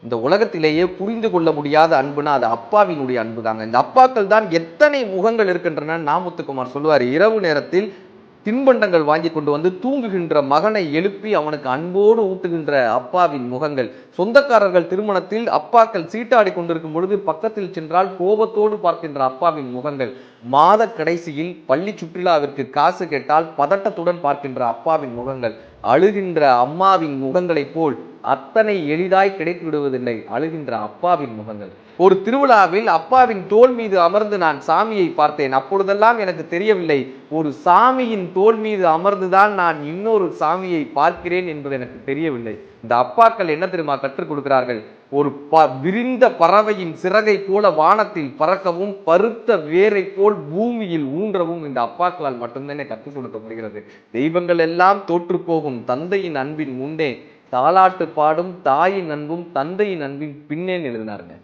இந்த உலகத்திலேயே புரிந்து கொள்ள முடியாத அன்புனா அது அப்பாவினுடைய அன்பு தாங்க. இந்த அப்பாக்கள் தான் எத்தனை முகங்கள் இருக்கின்றன. நாமுத்துக்குமார் சொல்லுவார், இரவு நேரத்தில் தின்பண்டங்கள் வாங்கி கொண்டு வந்து தூங்குகின்ற மகனை எழுப்பி அவனுக்கு அன்போடு ஊட்டுகின்ற அப்பாவின் முகங்கள். சொந்தக்காரர்கள் திருமணத்தில் அப்பாக்கள் சீட்டாடி கொண்டிருக்கும் பொழுது பக்கத்தில் சென்றால் கோபத்தோடு பார்க்கின்ற அப்பாவின் முகங்கள். மாத கடைசியில் பள்ளி சுற்றுலாவிற்கு காசு கேட்டால் பதட்டத்துடன் பார்க்கின்ற அப்பாவின் முகங்கள். அழுகின்ற அம்மாவின் முகங்களைப் போல் அத்தனை எளிதாய் கிடைத்து விடுவதில்லை அழுகின்ற அப்பாவின் முகங்கள். ஒரு திருவிழாவில் அப்பாவின் தோல் மீது அமர்ந்து நான் சாமியை பார்த்தேன். அப்பொழுதெல்லாம் எனக்கு தெரியவில்லை, ஒரு சாமியின் தோல் மீது அமர்ந்துதான் நான் இன்னொரு சாமியை பார்க்கிறேன் என்பது எனக்கு தெரியவில்லை. இந்த அப்பாக்கள் என்ன தெரியுமா கற்றுக் கொடுக்கிறார்கள்? ஒரு விரிந்த பறவையின் சிறகை போல வானத்தில் பறக்கவும், பருத்த வேரை போல் பூமியில் ஊன்றவும் இந்த அப்பாக்களால் மட்டும்தானே கற்றுக் கொடுக்க முடிகிறது. தெய்வங்கள் எல்லாம் தோற்று போகும் தந்தையின் அன்பின் முன்னே தாலாட்டு பாடும் தாயின் அன்பும் தந்தையின் அன்பின் பின்னே எழுதினாருங்க.